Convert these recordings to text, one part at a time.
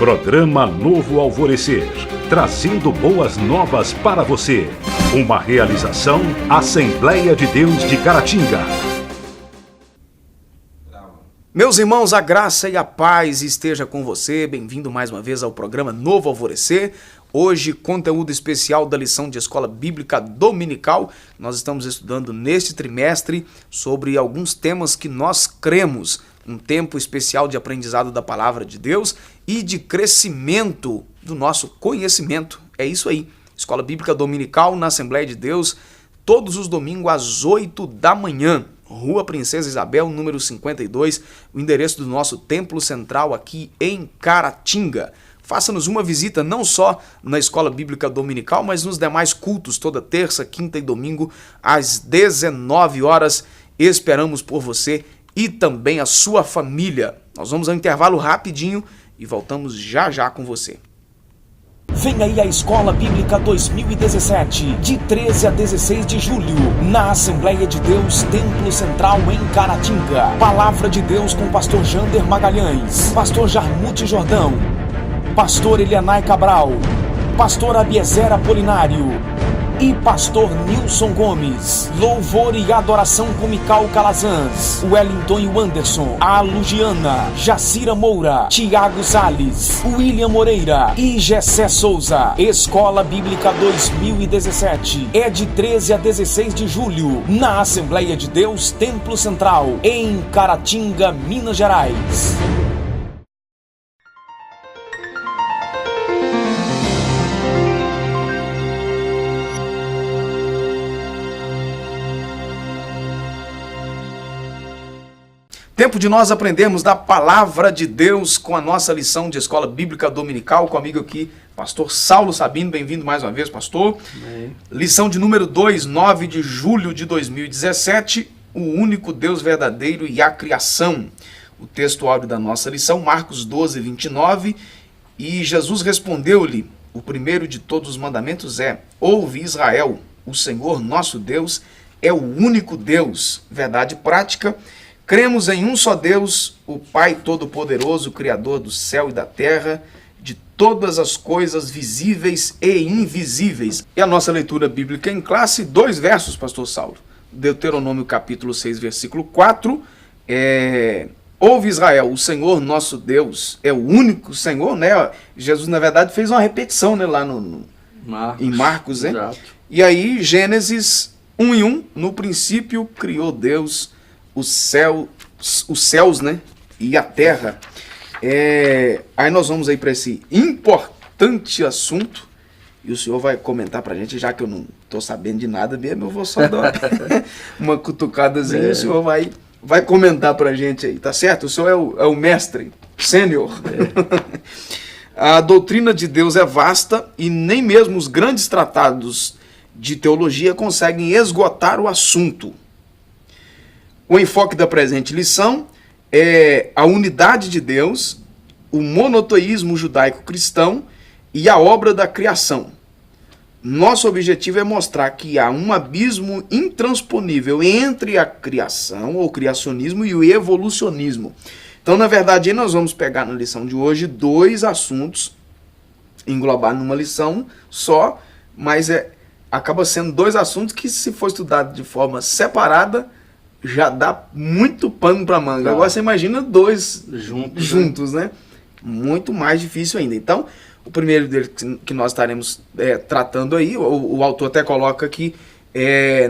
Programa Novo Alvorecer, trazendo boas novas para você. Uma realização Assembleia de Deus de Caratinga. Meus irmãos, a graça e a paz esteja com você. Bem-vindo mais uma vez ao programa Novo Alvorecer. Hoje, conteúdo especial da lição de Escola Bíblica Dominical. Nós estamos estudando neste trimestre sobre alguns temas que nós cremos. Um tempo especial de aprendizado da Palavra de Deus e de crescimento do nosso conhecimento. É isso aí. Escola Bíblica Dominical na Assembleia de Deus, todos os domingos às 8 da manhã. Rua Princesa Isabel, número 52, o endereço do nosso templo central aqui em Caratinga. Faça-nos uma visita não só na Escola Bíblica Dominical, mas nos demais cultos, toda terça, quinta e domingo, às 19 horas. Esperamos por você e também a sua família. Nós vamos ao intervalo rapidinho e voltamos já já com você. Vem aí a Escola Bíblica 2017, de 13 a 16 de julho, na Assembleia de Deus, Templo Central em Caratinga. Palavra de Deus com pastor Jander Magalhães, pastor Jarmute Jordão, pastor Elianai Cabral, pastor Abiezer Apolinário e pastor Nilson Gomes. Louvor e adoração com Mical Calazans, Wellington e Anderson, a Lugiana, Jacira Moura, Tiago Salles, William Moreira e Gessé Souza. Escola Bíblica 2017 é de 13 a 16 de julho, na Assembleia de Deus, Templo Central, em Caratinga, Minas Gerais. Tempo de nós aprendermos da Palavra de Deus com a nossa lição de Escola Bíblica Dominical, com o amigo aqui, pastor Saulo Sabino. Bem-vindo mais uma vez, pastor. Bem. Lição de número 2, 9 de julho de 2017, o único Deus verdadeiro e a criação. O texto áudio da nossa lição, Marcos 12, 29, e Jesus respondeu-lhe, o primeiro de todos os mandamentos é: ouve Israel, o Senhor nosso Deus é o único Deus. Verdade prática. Cremos em um só Deus, o Pai Todo-Poderoso, Criador do céu e da terra, de todas as coisas visíveis e invisíveis. E a nossa leitura bíblica em classe, 2 versos, pastor Saulo. Deuteronômio capítulo 6, versículo 4. Ouve Israel, o Senhor nosso Deus é o único Senhor, né? Jesus, na verdade, fez uma repetição, né, lá em Marcos, né? Exato. E aí, Gênesis 1:1, no princípio criou Deus os céus, né, e a terra. Aí nós vamos aí para esse importante assunto, e o senhor vai comentar pra gente, já que eu não tô sabendo de nada mesmo, eu vou só dar uma cutucadazinha, o senhor vai comentar pra gente aí, tá certo? O senhor é o mestre, sênior. A doutrina de Deus é vasta e nem mesmo os grandes tratados de teologia conseguem esgotar o assunto. O enfoque da presente lição é a unidade de Deus, o monoteísmo judaico-cristão e a obra da criação. Nosso objetivo é mostrar que há um abismo intransponível entre a criação, ou criacionismo, e o evolucionismo. Então, na verdade, aí nós vamos pegar na lição de hoje 2 assuntos, englobar numa lição só, mas acaba sendo 2 assuntos que, se for estudado de forma separada, já dá muito pano para manga. Agora você imagina 2 juntos, né? Muito mais difícil ainda. Então, o primeiro dele que nós estaremos tratando aí, o autor até coloca que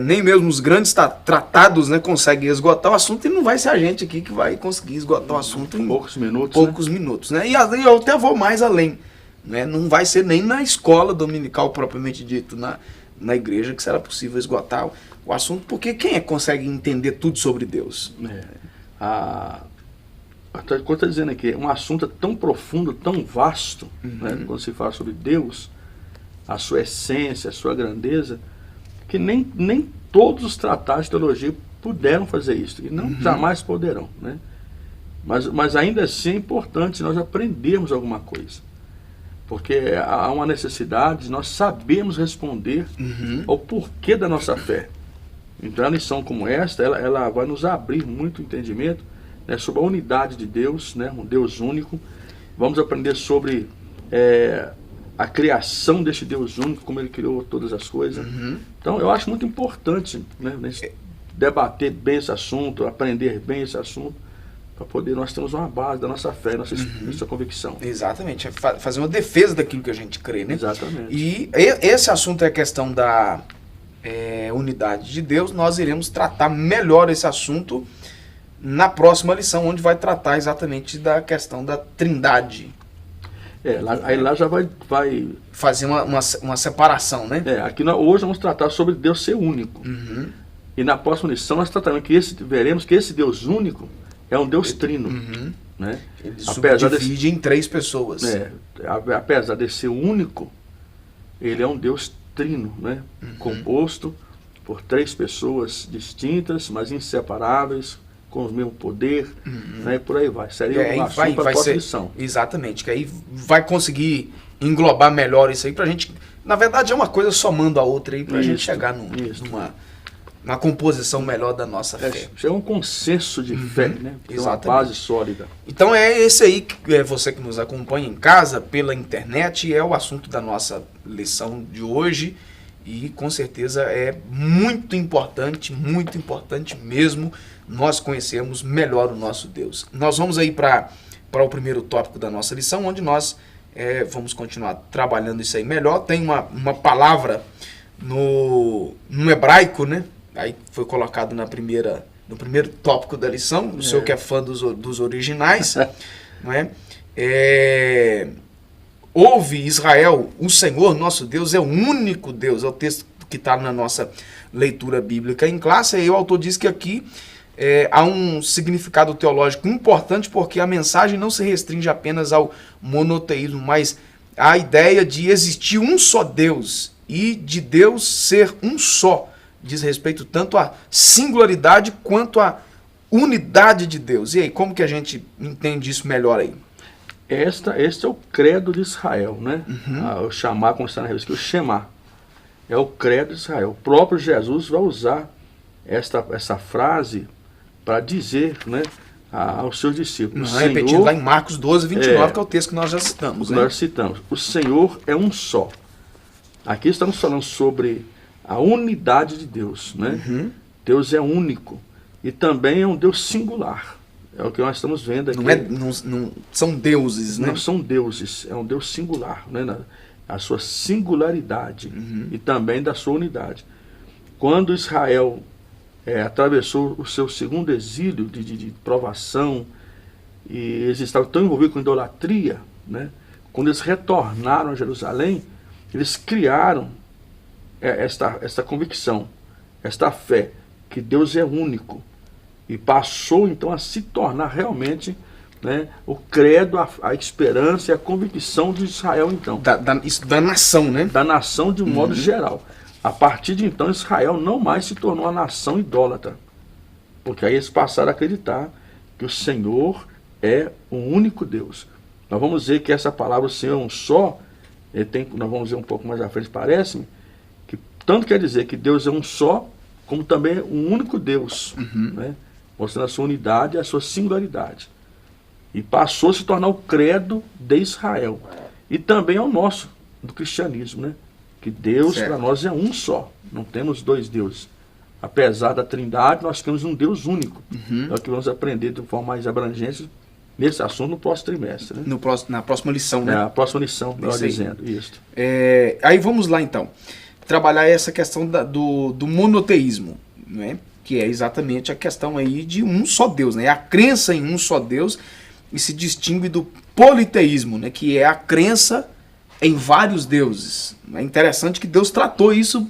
nem mesmo os grandes tratados, né, conseguem esgotar o assunto, e não vai ser a gente aqui que vai conseguir esgotar o assunto em poucos minutos, né? E eu até vou mais além, né? Não vai ser nem na escola dominical propriamente dito, na igreja, que será possível esgotar o assunto, porque quem consegue entender tudo sobre Deus? O que está dizendo aqui, um assunto tão profundo, tão vasto, né, quando se fala sobre Deus, a sua essência, a sua grandeza, que nem todos os tratados de teologia puderam fazer isso, e não jamais poderão, né? Mas ainda assim é importante nós aprendermos alguma coisa, porque há uma necessidade de nós sabermos responder ao porquê da nossa fé. Então, a lição como esta, ela vai nos abrir muito entendimento, né, sobre a unidade de Deus, né, um Deus único, Vamos aprender sobre a criação deste Deus único, como ele criou todas as coisas. Então eu acho muito importante, né, debater bem esse assunto, aprender bem esse assunto, para poder nós termos uma base da nossa fé, nossa convicção. Exatamente, fazer uma defesa daquilo que a gente crê, né? Exatamente. E esse assunto é a questão da unidade de Deus. Nós iremos tratar melhor esse assunto na próxima lição, onde vai tratar exatamente da questão da trindade. Aí lá já vai fazer uma separação, né? Aqui hoje vamos tratar sobre Deus ser único. E na próxima lição nós veremos que esse Deus único é um Deus trino. Né? Ele subdivide em 3 pessoas. Apesar de ser único, ele é um Deus trino, né? Composto por 3 pessoas distintas, mas inseparáveis, com o mesmo poder, né? E por aí vai. Seria um assunto para a próxima lição. Exatamente, que aí vai conseguir englobar melhor isso aí pra gente. Na verdade é uma coisa somando a outra aí pra gente chegar numa composição melhor da nossa fé. É um consenso de fé, né? É uma base sólida. Então é esse aí, você que nos acompanha em casa, pela internet, é o assunto da nossa lição de hoje. E com certeza é muito importante mesmo nós conhecermos melhor o nosso Deus. Nós vamos aí para o primeiro tópico da nossa lição, onde nós vamos continuar trabalhando isso aí melhor. Tem uma palavra no hebraico, né? Aí foi colocado no primeiro tópico da lição, o senhor que é fã dos originais, não é? Ouve Israel, o Senhor nosso Deus é o único Deus, é o texto que está na nossa leitura bíblica em classe. Aí o autor diz que aqui há um significado teológico importante, porque a mensagem não se restringe apenas ao monoteísmo, mas à ideia de existir um só Deus e de Deus ser um só. Diz respeito tanto à singularidade quanto à unidade de Deus. E aí, como que a gente entende isso melhor aí? Este é o credo de Israel, né? O chamar, como está na revista, o Shema. É o credo de Israel. O próprio Jesus vai usar essa frase para dizer, né, aos seus discípulos. Repetido lá em Marcos 12, 29, que é o texto que nós já citamos. Nós citamos. O Senhor é um só. Aqui estamos falando sobre a unidade de Deus, né? Deus é único e também é um Deus singular. É o que nós estamos vendo aqui. Não são deuses, né? Não são deuses, é um Deus singular, né? A sua singularidade e também da sua unidade. Quando Israel atravessou o seu segundo exílio de provação, e eles estavam tão envolvidos com idolatria, né? Quando eles retornaram a Jerusalém, eles criaram esta convicção, esta fé, que Deus é único, e passou então a se tornar realmente, né, o credo, a esperança e a convicção de Israel então. Da nação, né? Da nação de um modo geral. A partir de então Israel não mais se tornou uma nação idólatra, porque aí eles passaram a acreditar que o Senhor é o único Deus. Nós vamos ver que essa palavra, o Senhor é um só, nós vamos ver um pouco mais à frente, parece-me, que tanto quer dizer que Deus é um só, como também um único Deus, né? Mostrando a sua unidade e a sua singularidade. E passou a se tornar o credo de Israel. E também é o nosso, do cristianismo, né? Que Deus para nós é um só, não temos 2 deuses. Apesar da trindade, nós temos um Deus único. É o que vamos aprender de forma mais abrangente nesse assunto no próximo trimestre. Né? Na próxima lição, né? A próxima lição, melhor dizendo. Isso. Aí vamos lá então, trabalhar essa questão do monoteísmo, né? Que é exatamente a questão aí de um só Deus, né? A crença em um só Deus, e se distingue do politeísmo, né? Que é a crença em vários deuses. É interessante que Deus tratou isso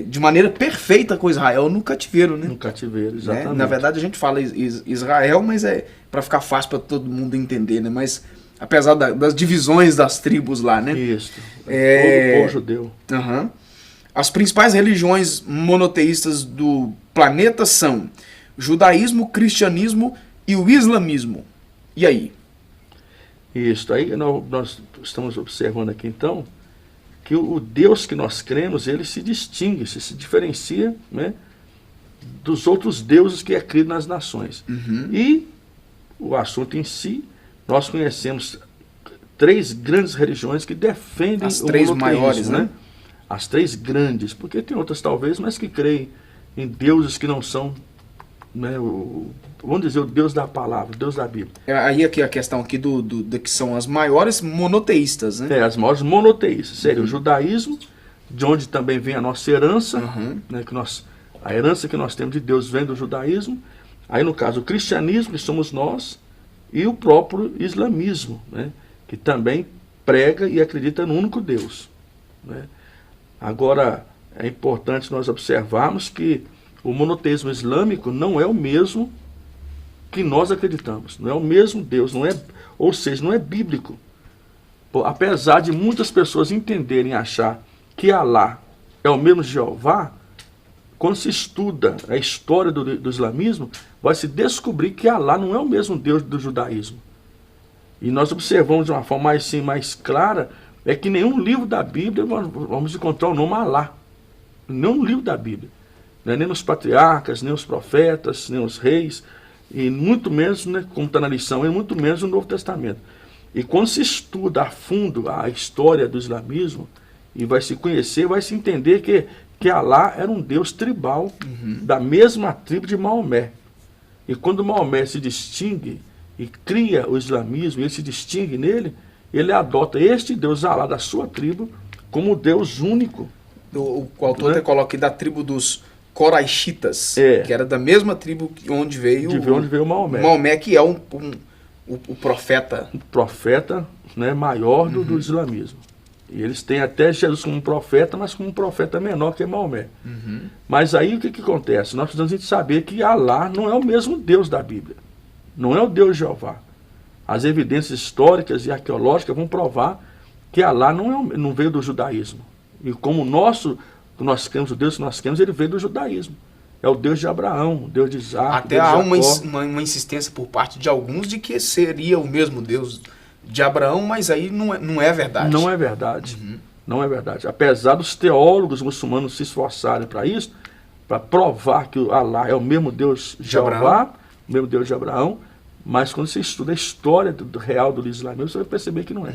de maneira perfeita com Israel no cativeiro, né? No cativeiro, exatamente. Né? Na verdade a gente fala Israel, mas é para ficar fácil para todo mundo entender, né? Mas apesar das divisões das tribos lá, né? Isso. Todo o povo judeu. As principais religiões monoteístas do planeta são judaísmo, cristianismo e o islamismo. E aí? Isso. Aí nós estamos observando aqui então que o Deus que nós cremos, ele se distingue, se diferencia, né, dos outros deuses que é crido nas nações. E o assunto em si, nós conhecemos 3 grandes religiões que defendem as o 3 monoteísmo, maiores, né? As 3 grandes, porque tem outras talvez, mas que creem em deuses que não são, né, vamos dizer, o Deus da palavra, o Deus da Bíblia. Aí aqui a questão aqui que são as maiores monoteístas, né? As maiores monoteístas. Seria o judaísmo, de onde também vem a nossa herança, né, a herança que nós temos de Deus vem do judaísmo. Aí, no caso, o cristianismo, que somos nós, e o próprio islamismo, né, que também prega e acredita no único Deus, né? Agora, é importante nós observarmos que o monoteísmo islâmico não é o mesmo que nós acreditamos, não é o mesmo Deus, não é, ou seja, não é bíblico. Apesar de muitas pessoas entenderem e achar que Alá é o mesmo Jeová, quando se estuda a história do islamismo, vai se descobrir que Alá não é o mesmo Deus do judaísmo. E nós observamos de uma forma mais clara, é que nenhum livro da Bíblia vamos encontrar o nome Alá. Nenhum livro da Bíblia. Né? Nem os patriarcas, nem os profetas, nem os reis, e muito menos, né, como está na lição, e muito menos no Novo Testamento. E quando se estuda a fundo a história do islamismo, e vai se conhecer, vai se entender que Alá era um Deus tribal, da mesma tribo de Maomé. E quando Maomé se distingue e cria o islamismo, e ele se distingue nele, ele adota este Deus Alá da sua tribo como Deus único. O autor até coloca aqui da tribo dos Coraixitas, que era da mesma tribo onde veio o Maomé. Maomé, que é o profeta. O profeta, né, maior do islamismo. E eles têm até Jesus como um profeta, mas como um profeta menor que Maomé. Mas aí o que acontece? Nós precisamos saber que Alá não é o mesmo Deus da Bíblia. Não é o Deus Jeová. As evidências históricas e arqueológicas vão provar que Alá não veio do judaísmo. E como nós cremos, o Deus que nós cremos, ele veio do judaísmo. É o Deus de Abraão, o Deus de Isaac. Até há uma insistência por parte de alguns de que seria o mesmo Deus de Abraão, mas aí não é verdade. Não é verdade. Não é verdade. Apesar dos teólogos muçulmanos se esforçarem para isso, para provar que o Alá é o mesmo Deus de Jeová, o mesmo Deus de Abraão, mas quando você estuda a história do real do islamismo, você vai perceber que não é.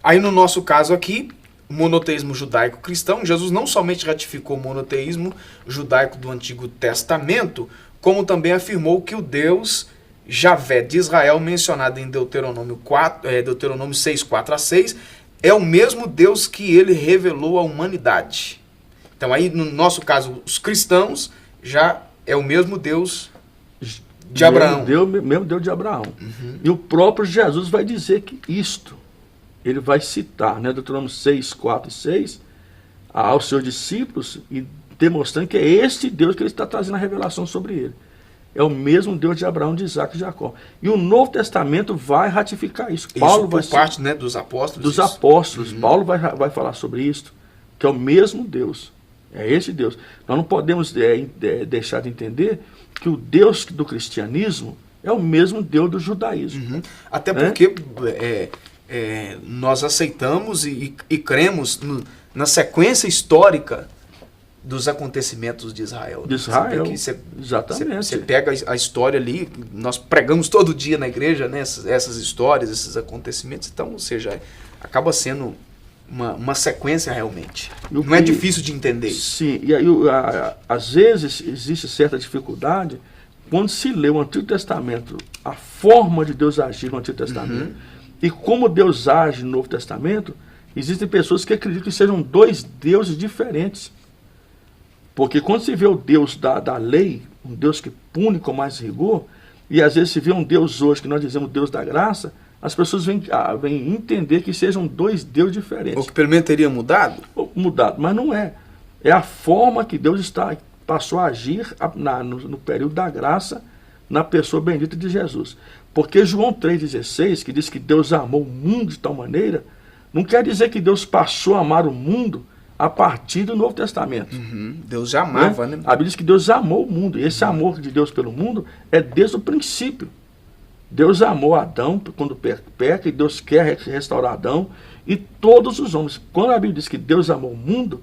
Aí no nosso caso aqui, monoteísmo judaico-cristão, Jesus não somente ratificou o monoteísmo judaico do Antigo Testamento, como também afirmou que o Deus Javé de Israel, mencionado em Deuteronômio 6, 4 a 6, é o mesmo Deus que ele revelou à humanidade. Então aí, no nosso caso, os cristãos, já é o mesmo Deus de Abraão. Mesmo Deus de Abraão. E o próprio Jesus vai dizer que isto, ele vai citar, né, Deuteronômio 6, 4 e 6, aos seus discípulos, e demonstrando que é este Deus que ele está trazendo a revelação sobre ele. É o mesmo Deus de Abraão, de Isaac e de Jacó. E o Novo Testamento vai ratificar isso. Paulo por parte, né, dos apóstolos. Dos apóstolos. Paulo vai falar sobre isso, que é o mesmo Deus. É esse Deus. Nós não podemos deixar de entender que o Deus do cristianismo é o mesmo Deus do judaísmo. Até porque nós aceitamos e cremos na sequência histórica dos acontecimentos de Israel. De Israel, exatamente. Você pega a história ali, nós pregamos todo dia na igreja, né, essas histórias, esses acontecimentos, então, ou seja, acaba sendo uma sequência realmente. Não é difícil de entender. Sim, e aí às vezes existe certa dificuldade quando se lê o Antigo Testamento, a forma de Deus agir no Antigo Testamento, e como Deus age no Novo Testamento. Existem pessoas que acreditam que sejam 2 deuses diferentes. Porque quando se vê o Deus da lei, um Deus que pune com mais rigor, e às vezes se vê um Deus hoje, que nós dizemos Deus da graça, as pessoas vêm entender que sejam 2 deuses diferentes. Ou que pelo menos teria mudado? Mudado, mas não é. É a forma que Deus passou a agir no período da graça, na pessoa bendita de Jesus. Porque João 3,16, que diz que Deus amou o mundo de tal maneira, não quer dizer que Deus passou a amar o mundo a partir do Novo Testamento. Deus já amava, né? A Bíblia diz que Deus amou o mundo. E esse amor de Deus pelo mundo é desde o princípio. Deus amou Adão quando peca, e Deus quer restaurar Adão e todos os homens. Quando a Bíblia diz que Deus amou o mundo,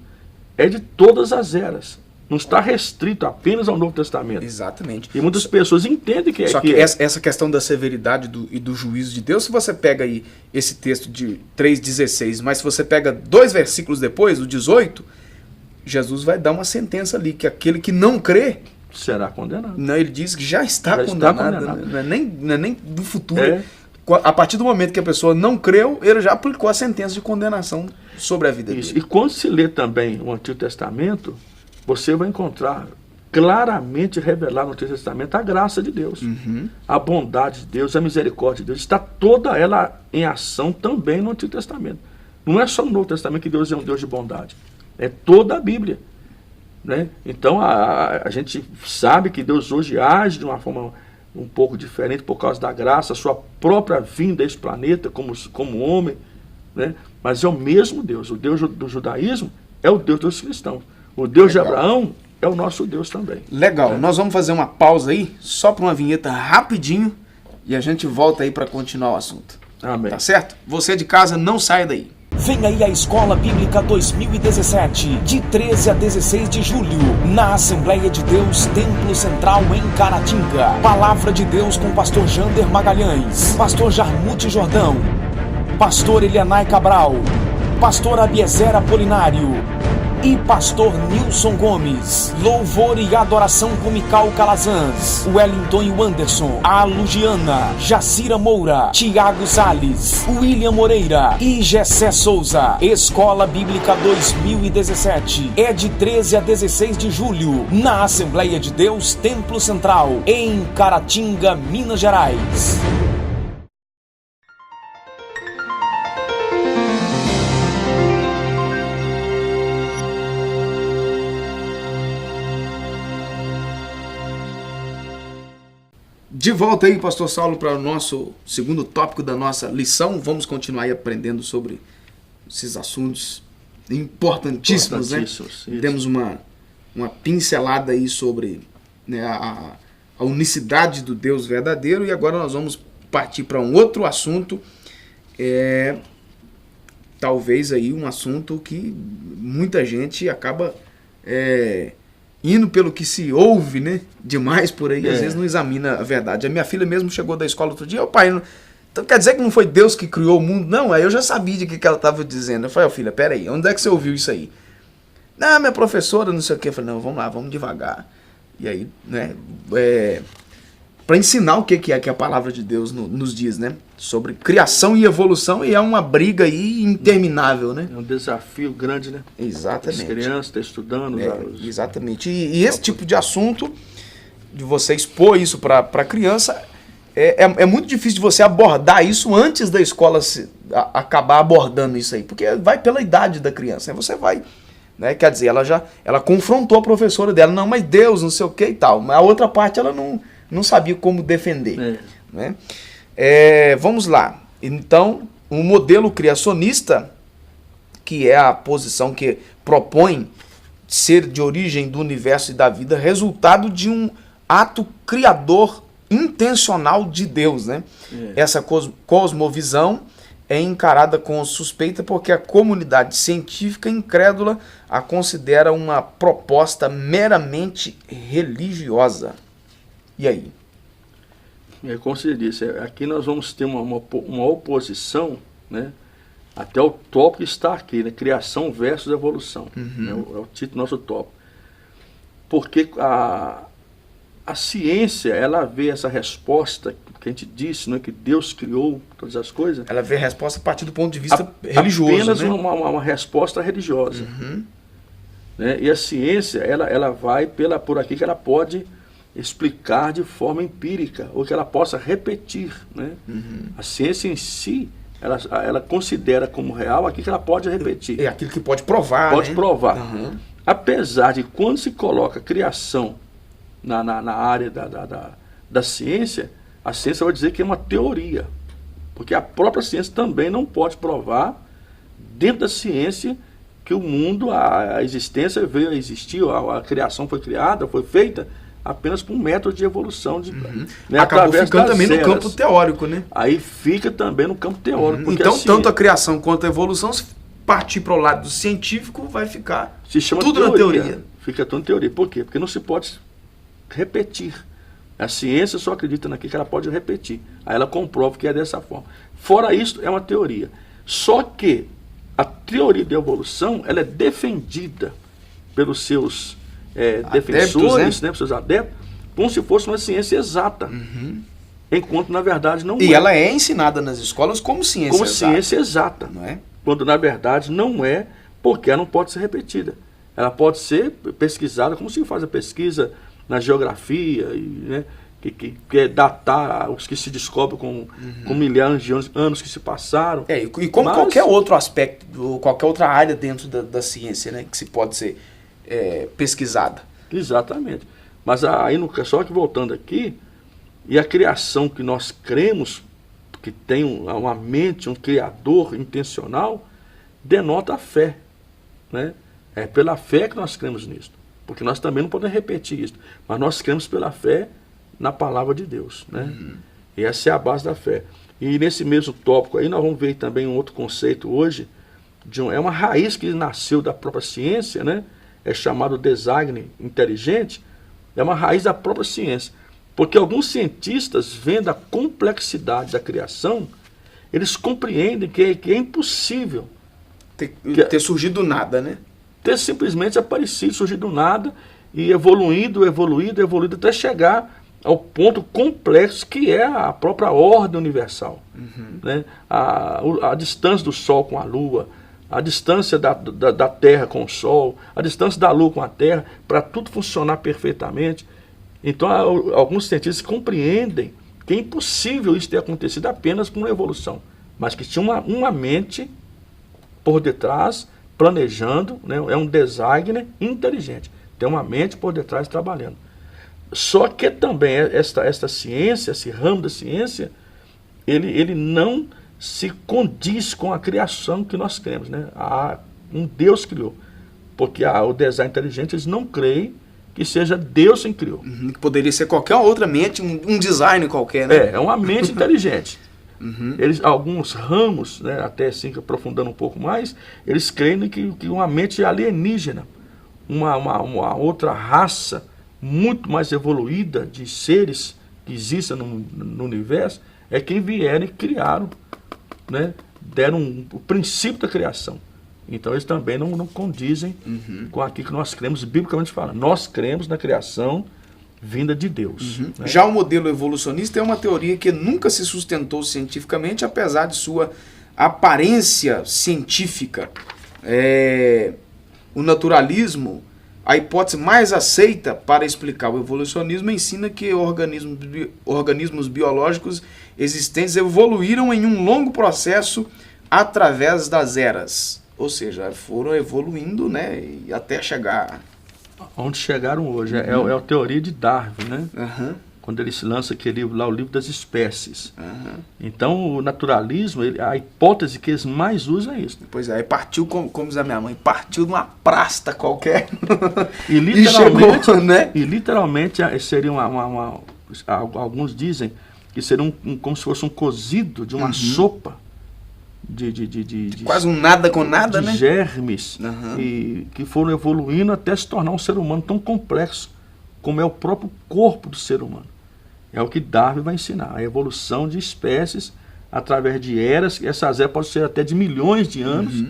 é de todas as eras. Não está restrito apenas ao Novo Testamento. Exatamente. E muitas pessoas entendem que é. Só que essa questão da severidade e do juízo de Deus, se você pega aí esse texto de 3,16, mas se você pega 2 versículos depois, o 18, Jesus vai dar uma sentença ali, que aquele que não crê, será condenado. não, ele diz que já está condenado. Não é nem do futuro. É. A partir do momento que a pessoa não creu, ele já aplicou a sentença de condenação sobre a vida Isso. dele. E quando se lê também o Antigo Testamento, você vai encontrar claramente revelado no Antigo Testamento a graça de Deus, a bondade de Deus, a misericórdia de Deus. Está toda ela em ação também no Antigo Testamento. Não é só no Novo Testamento que Deus é um Deus de bondade. É toda a Bíblia. Né? Então a gente sabe que Deus hoje age de uma forma um pouco diferente por causa da graça, a sua própria vinda a esse planeta como homem, né? Mas é o mesmo Deus. O Deus do judaísmo é o Deus dos cristãos. O Deus de Abraão é o nosso Deus também. Legal, nós vamos fazer uma pausa aí, só para uma vinheta rapidinho, e a gente volta aí para continuar o assunto. Amém. Tá certo? Você de casa, não saia daí. Vem aí a Escola Bíblica 2017, de 13 a 16 de julho, na Assembleia de Deus, Templo Central em Caratinga. Palavra de Deus com pastor Jander Magalhães, pastor Jarmute Jordão, pastor Elianai Cabral, pastor Abiezer Apolinário e pastor Nilson Gomes. Louvor e adoração com Mical Calazans, Wellington e Wanderson, a Lugiana, Jacira Moura, Tiago Salles, William Moreira e Gessé Souza. Escola Bíblica 2017 é de 13 a 16 de julho, na Assembleia de Deus, Templo Central, em Caratinga, Minas Gerais. De volta aí, pastor Saulo, para o nosso segundo tópico da nossa lição. Vamos continuar aí aprendendo sobre esses assuntos importantíssimos, né? Demos uma pincelada aí sobre, né, a unicidade do Deus verdadeiro, e agora nós vamos partir para um outro assunto, talvez aí um assunto que muita gente acaba indo pelo que se ouve, né, demais por aí, às vezes não examina a verdade. A minha filha mesmo chegou da escola outro dia, pai, então quer dizer que não foi Deus que criou o mundo? Não, aí eu já sabia de que ela estava dizendo. Eu falei, filha, peraí, onde é que você ouviu isso aí? Não, minha professora, não sei o quê. Eu falei, não, vamos lá, vamos devagar. E aí, né, para ensinar o que é que a palavra de Deus nos diz, né, sobre criação e evolução, e é uma briga aí interminável, né? É um desafio grande, né? Exatamente. As crianças estão estudando. Exatamente. E esse tipo de assunto, de você expor isso para a criança, é muito difícil de você abordar isso antes da escola acabar abordando isso aí, porque vai pela idade da criança, aí você vai, né, quer dizer, ela confrontou a professora dela, não, mas Deus, não sei o que e tal, mas a outra parte ela não sabia como defender, né? Vamos lá. Então, um modelo criacionista, que é a posição que propõe ser de origem do universo e da vida, resultado de um ato criador intencional de Deus, né? Essa cosmovisão é encarada com suspeita porque a comunidade científica incrédula a considera uma proposta meramente religiosa. E aí? Como você disse, aqui nós vamos ter uma oposição, né? Até o tópico está aqui, né? Criação versus evolução. É o título do nosso tópico. Porque a ciência, ela vê essa resposta que a gente disse, né? Que Deus criou todas as coisas. Ela vê a resposta a partir do ponto de vista religioso. Apenas, né? uma resposta religiosa. Né? E a ciência, ela vai por aqui que ela pode explicar de forma empírica, ou que ela possa repetir, né? A ciência em si, ela considera como real aquilo que ela pode repetir. É aquilo que pode provar. Pode provar. Apesar de quando se coloca criação na área da ciência, a ciência vai dizer que é uma teoria, porque a própria ciência também não pode provar dentro da ciência que o mundo, a existência veio a existir, a criação foi criada, foi feita apenas por um método de evolução. Né, acabou ficando também no campo teórico, né? Aí fica também no campo teórico. Então, tanto a criação quanto a evolução, se partir para o lado científico, vai ficar se chama tudo na teoria. Fica tudo em teoria. Por quê? Porque não se pode repetir. A ciência só acredita naquilo que ela pode repetir. Aí ela comprova que é dessa forma. Fora isso, é uma teoria. Só que a teoria da evolução, ela é defendida pelos seus defensores, né? Pelos seus adeptos, como se fosse uma ciência exata. Enquanto, na verdade, não é. E ela é ensinada nas escolas como ciência exata. Como ciência exata. Não é? Quando, na verdade, não é, porque ela não pode ser repetida. Ela pode ser pesquisada, como se faz a pesquisa na geografia, né, que é datar os que se descobrem com milhares de anos que se passaram. E como qualquer outro aspecto, qualquer outra área dentro da ciência, né, que se pode ser pesquisada. Exatamente. Mas aí, só que voltando aqui, e a criação que nós cremos, que tem uma mente, um criador intencional, denota a fé, né? É pela fé que nós cremos nisso. Porque nós também não podemos repetir isso. Mas nós cremos pela fé na palavra de Deus, né? E essa é a base da fé. E nesse mesmo tópico aí, nós vamos ver também um outro conceito hoje, é uma raiz que nasceu da própria ciência, né? É chamado design inteligente, é uma raiz da própria ciência. Porque alguns cientistas, vendo a complexidade da criação, eles compreendem que é impossível ter surgido do nada, né? Ter simplesmente aparecido, surgido do nada, e evoluído, até chegar ao ponto complexo que é a própria ordem universal. Né? A distância do Sol com a Lua, a distância da Terra com o Sol, a distância da Lua com a Terra, para tudo funcionar perfeitamente. Então, alguns cientistas compreendem que é impossível isso ter acontecido apenas com uma evolução, mas que tinha uma mente por detrás, planejando, né? É um designer inteligente, tem uma mente por detrás trabalhando. Só que também esta ciência, esse ramo da ciência, ele não se condiz com a criação que nós cremos, né? Um Deus criou, porque o design inteligente, eles não creem que seja Deus quem criou. Que poderia ser qualquer outra mente, um design qualquer, né? É uma mente inteligente. Alguns ramos, né, até assim, aprofundando um pouco mais, eles creem que uma mente alienígena, uma outra raça muito mais evoluída de seres que existem no universo, é quem vieram e criaram, né, deram o princípio da criação. Então eles também não condizem com aquilo que nós cremos, biblicamente falando. Nós cremos na criação vinda de Deus. Né? Já o modelo evolucionista é uma teoria que nunca se sustentou cientificamente, apesar de sua aparência científica. O naturalismo, a hipótese mais aceita para explicar o evolucionismo, ensina que organismos biológicos existentes evoluíram em um longo processo através das eras. Ou seja, foram evoluindo, né, e até chegar onde chegaram hoje. É a teoria de Darwin, né? Quando ele se lança aquele livro lá, o livro das espécies. Então, o naturalismo, a hipótese que eles mais usam é isso. Pois é, aí partiu, como diz a minha mãe, partiu de uma prasta qualquer. E literalmente, chegou, né? E literalmente seria alguns dizem que seria como se fosse um cozido de uma sopa. Quase um nada com nada, de né? Germes e que foram evoluindo até se tornar um ser humano tão complexo como é o próprio corpo do ser humano. É o que Darwin vai ensinar, a evolução de espécies através de eras, essas eras podem ser até de milhões de anos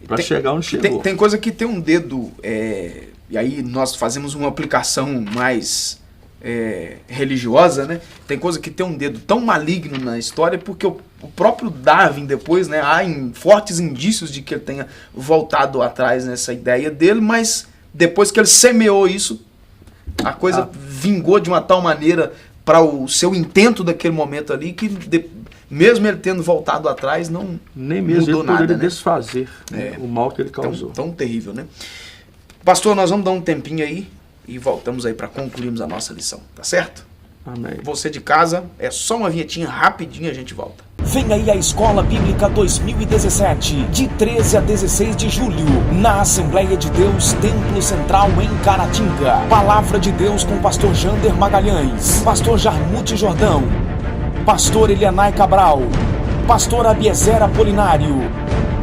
para chegar onde chegou. Tem coisa que tem um dedo, e aí nós fazemos uma aplicação mais religiosa, né? Tem coisa que tem um dedo tão maligno na história, porque o próprio Darwin depois, né, há fortes indícios de que ele tenha voltado atrás nessa ideia dele, mas depois que ele semeou isso, a coisa vingou de uma tal maneira para o seu intento daquele momento ali, que mesmo ele tendo voltado atrás, nem mesmo mudou ele poderia nada, desfazer o mal que ele causou. Tão terrível, né? Pastor, nós vamos dar um tempinho aí e voltamos aí para concluirmos a nossa lição, tá certo? Amém. Você de casa, é só uma vinhetinha rapidinho, a gente volta. Vem aí a Escola Bíblica 2017, de 13 a 16 de julho, na Assembleia de Deus, Templo Central em Caratinga. Palavra de Deus com pastor Jander Magalhães, pastor Jarmute Jordão, pastor Elianai Cabral, pastor Abiezer Apolinário,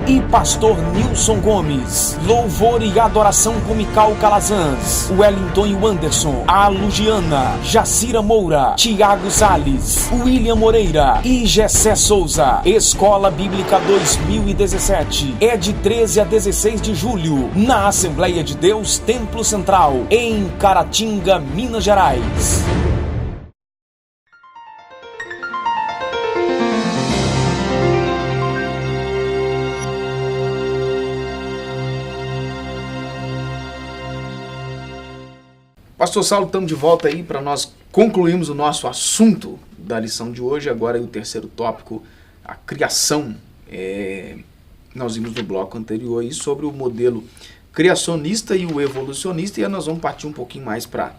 e pastor Nilson Gomes. Louvor e adoração com Mical Calazans, Wellington e Anderson, a Lugiana, Jacira Moura, Tiago Salles, William Moreira e Gessé Souza. Escola Bíblica 2017 é de 13 a 16 de julho, na Assembleia de Deus Templo Central, em Caratinga, Minas Gerais. Pastor Saulo, estamos de volta aí para nós concluirmos o nosso assunto da lição de hoje. Agora o terceiro tópico, a criação. Nós vimos no bloco anterior aí sobre o modelo criacionista e o evolucionista, e nós vamos partir um pouquinho mais para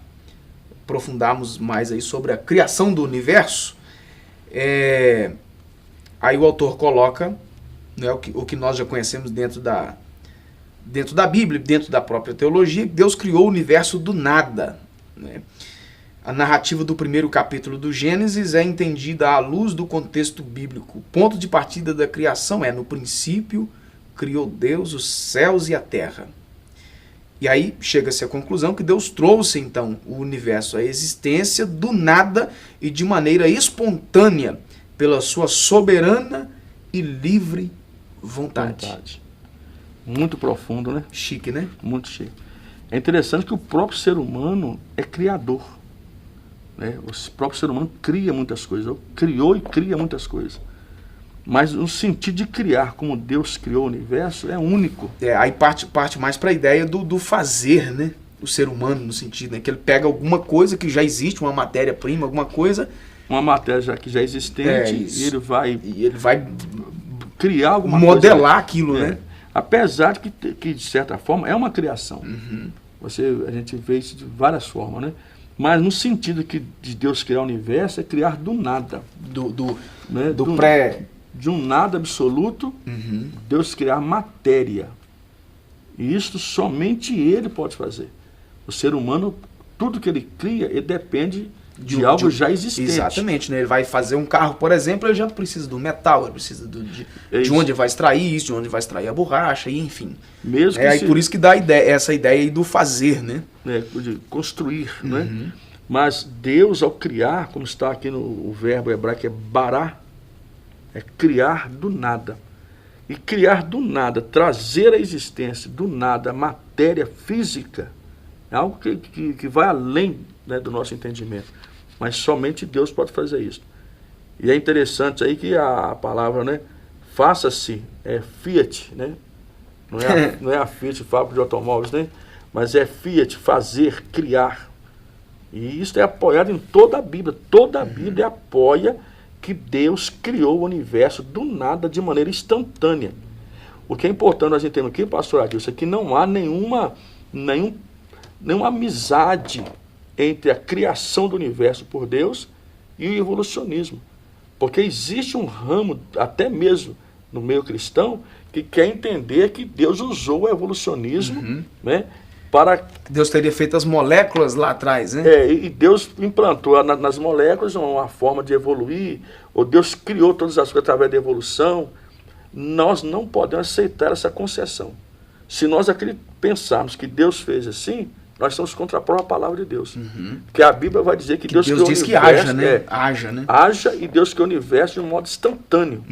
aprofundarmos mais aí sobre a criação do universo. Aí o autor coloca, né, o que nós já conhecemos dentro da Bíblia, dentro da própria teologia, Deus criou o universo do nada, né? A narrativa do primeiro capítulo do Gênesis é entendida à luz do contexto bíblico. O ponto de partida da criação é: no princípio criou Deus os céus e a terra. E aí chega-se à conclusão que Deus trouxe então o universo à existência do nada e de maneira espontânea, pela sua soberana e livre vontade. Muito profundo, né? Chique, né? Muito chique. É interessante que o próprio ser humano é criador, né? O próprio ser humano cria muitas coisas, criou e cria muitas coisas. Mas no sentido de criar como Deus criou o universo é único. Aí parte mais para a ideia do fazer, né? O ser humano, no sentido, né, que ele pega alguma coisa que já existe, uma matéria-prima, alguma coisa... Uma matéria que já é existente, e ele vai criar alguma modelar coisa, aquilo, né? Apesar de que, de certa forma, é uma criação. Uhum. A gente vê isso de várias formas, né? Mas no sentido de Deus criar o universo é criar do nada. De um nada absoluto, Deus criar matéria. E isso somente Ele pode fazer. O ser humano, tudo que ele cria, ele depende de algo já existente. Exatamente, né? Ele vai fazer um carro, por exemplo, ele já precisa do metal, ele precisa de onde vai extrair isso, de onde vai extrair a borracha, e enfim. Mesmo que aí por isso que dá essa ideia aí do fazer, né? De construir, né? Mas Deus, ao criar, como está aqui no verbo hebraico, é bará, é criar do nada. E criar do nada, trazer à existência do nada a matéria física, é algo que vai além, né, do nosso entendimento. Mas somente Deus pode fazer isso. E é interessante aí que a palavra, né, faça-se, é Fiat, né? Não é a Fiat, fábrica de automóveis, né? Mas é Fiat, fazer, criar. E isso é apoiado em toda a Bíblia. Toda a Bíblia apoia que Deus criou o universo do nada, de maneira instantânea. O que é importante nós entendemos aqui, pastor Adilson, é que não há nenhuma amizade entre a criação do universo por Deus e o evolucionismo. Porque existe um ramo, até mesmo no meio cristão, que quer entender que Deus usou o evolucionismo, né, para... Deus teria feito as moléculas lá atrás, né? E Deus implantou nas moléculas uma forma de evoluir, ou Deus criou todas as coisas através da evolução. Nós não podemos aceitar essa concessão. Se nós pensarmos que Deus fez assim, nós estamos contra a própria palavra de Deus. Porque a Bíblia vai dizer que Deus criou o universo. Que haja, né? Haja, né? Haja, e Deus criou o universo de um modo instantâneo.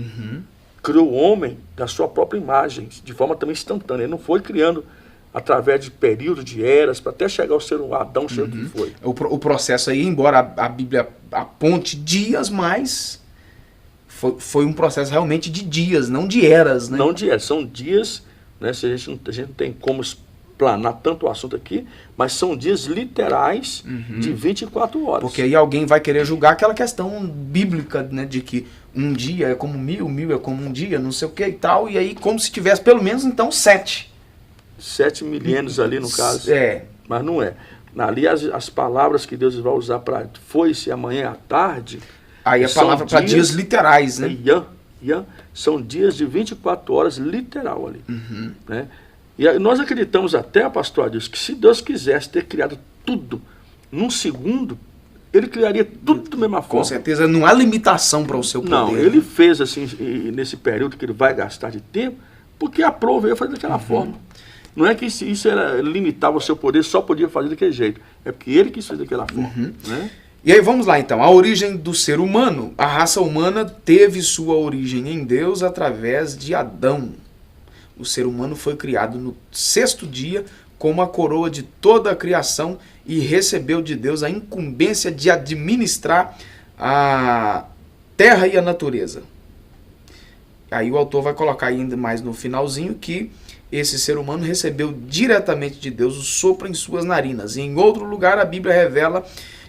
Criou o homem da sua própria imagem, de forma também instantânea. Ele não foi criando através de períodos, de eras, para até chegar ao ser Adão, ser o que foi. O processo aí, embora a Bíblia aponte dias, mas foi um processo realmente de dias, não de eras, né? Não de eras, são dias, né? A gente não tem como explanar tanto o assunto aqui, mas são dias literais de 24 horas. Porque aí alguém vai querer julgar aquela questão bíblica, né, de que um dia é como 1000, 1000 é como um dia, não sei o que e tal, e aí como se tivesse pelo menos então 7 milênios ali no caso. Mas não é. Ali as palavras que Deus vai usar para foi-se amanhã à tarde. Aí a palavra para dias literais, né? São dias de 24 horas literal ali. Né? E nós acreditamos até, pastor Adilson, que se Deus quisesse ter criado tudo num segundo, Ele criaria tudo da mesma forma. Com certeza, não há limitação para o seu poder. Não, Ele fez assim, nesse período que Ele vai gastar de tempo, porque aprova, eu ia fazer daquela forma. Não é que isso era limitava o seu poder, só podia fazer daquele jeito. É porque ele quis fazer daquela forma. Né? E aí vamos lá então, a origem do ser humano. A raça humana teve sua origem em Deus através de Adão. O ser humano foi criado no 6º dia como a coroa de toda a criação e recebeu de Deus a incumbência de administrar a terra e a natureza. Aí o autor vai colocar ainda mais no finalzinho que esse ser humano recebeu diretamente de Deus o sopro em suas narinas. E em outro lugar a Bíblia revela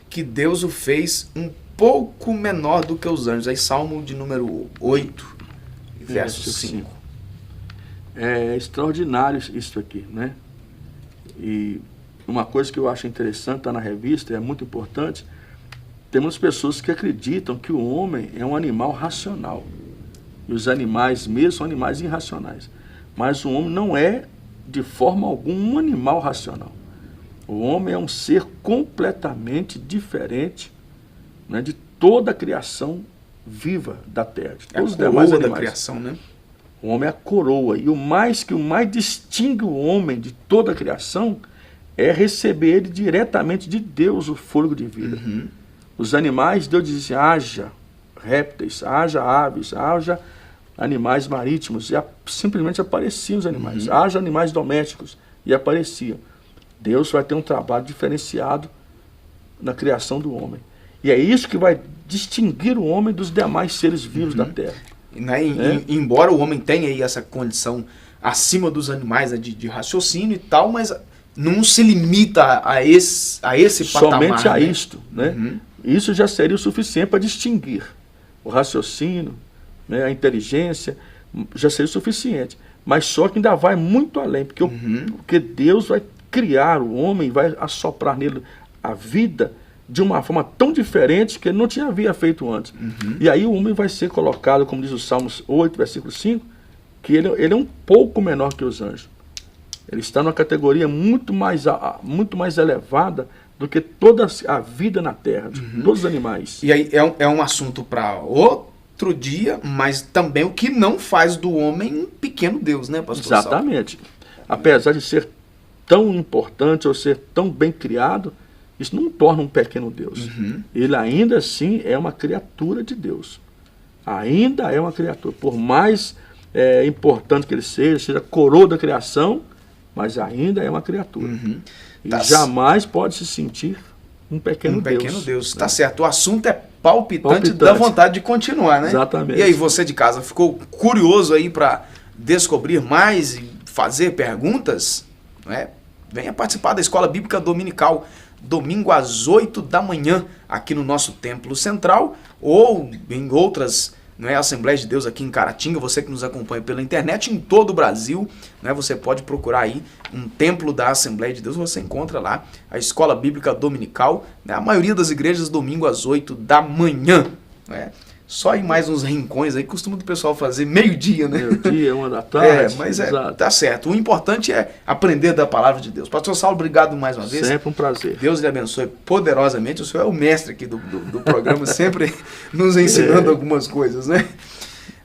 que Deus o fez um pouco menor do que os anjos. Aí Salmo de número 8, verso 5. É extraordinário isso aqui, né? E uma coisa que eu acho interessante, está na revista, é muito importante, temos pessoas que acreditam que o homem é um animal racional. E os animais mesmo são animais irracionais. Mas o homem não é, de forma alguma, um animal racional. O homem é um ser completamente diferente, né, de toda a criação viva da terra. De todos os demais animais. Da criação, né? O homem é a coroa. E o mais distingue o homem de toda a criação é receber ele diretamente de Deus o fôlego de vida. Os animais, Deus dizia, haja répteis, haja aves, haja animais marítimos, e simplesmente apareciam os animais, haja animais domésticos, e apareciam. Deus vai ter um trabalho diferenciado na criação do homem. E é isso que vai distinguir o homem dos demais seres vivos da terra. Embora o homem tenha aí essa condição acima dos animais, né, de raciocínio e tal, mas não se limita a esse patamar. Somente a né? isto. Né? Isso já seria o suficiente para distinguir o raciocínio, né, a inteligência, já seria o suficiente. Mas só que ainda vai muito além, porque Deus vai criar o homem, vai assoprar nele a vida de uma forma tão diferente que ele não havia feito antes. E aí o homem vai ser colocado, como diz o Salmos 8, versículo 5, que ele é um pouco menor que os anjos. Ele está numa categoria muito mais elevada do que toda a vida na terra, de todos os animais. E aí é um assunto para outro dia, mas também o que não faz do homem um pequeno Deus, né, pastor? Exatamente. Apesar de ser tão importante ou ser tão bem criado, isso não torna um pequeno Deus. Ele ainda assim é uma criatura de Deus. Ainda é uma criatura. Por mais importante que ele seja coroa da criação, mas ainda é uma criatura. E jamais pode se sentir um pequeno Deus. Um pequeno Deus, está certo. O assunto é palpitante, dá vontade de continuar, né? Exatamente. E aí, você de casa, ficou curioso aí para descobrir mais e fazer perguntas? Né? Venha participar da Escola Bíblica Dominical, domingo às 8 da manhã, aqui no nosso Templo Central, ou em outras Assembleias de Deus aqui em Caratinga. Você que nos acompanha pela internet em todo o Brasil, você pode procurar aí um templo da Assembleia de Deus, você encontra lá a Escola Bíblica Dominical, a maioria das igrejas domingo às 8 da manhã. Só em mais uns rincões aí, costuma do pessoal fazer meio-dia, né? Meio-dia, 1 da tarde. Mas tá certo. O importante é aprender da palavra de Deus. Pastor Saulo, obrigado mais uma vez. Sempre um prazer. Deus lhe abençoe poderosamente. O senhor é o mestre aqui do programa, sempre nos ensinando algumas coisas, né?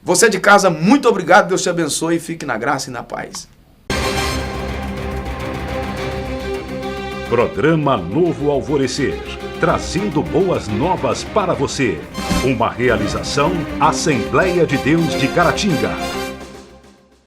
Você de casa, muito obrigado. Deus te abençoe. Fique na graça e na paz. Programa Novo Alvorecer, trazendo boas novas para você. Uma realização Assembleia de Deus de Caratinga.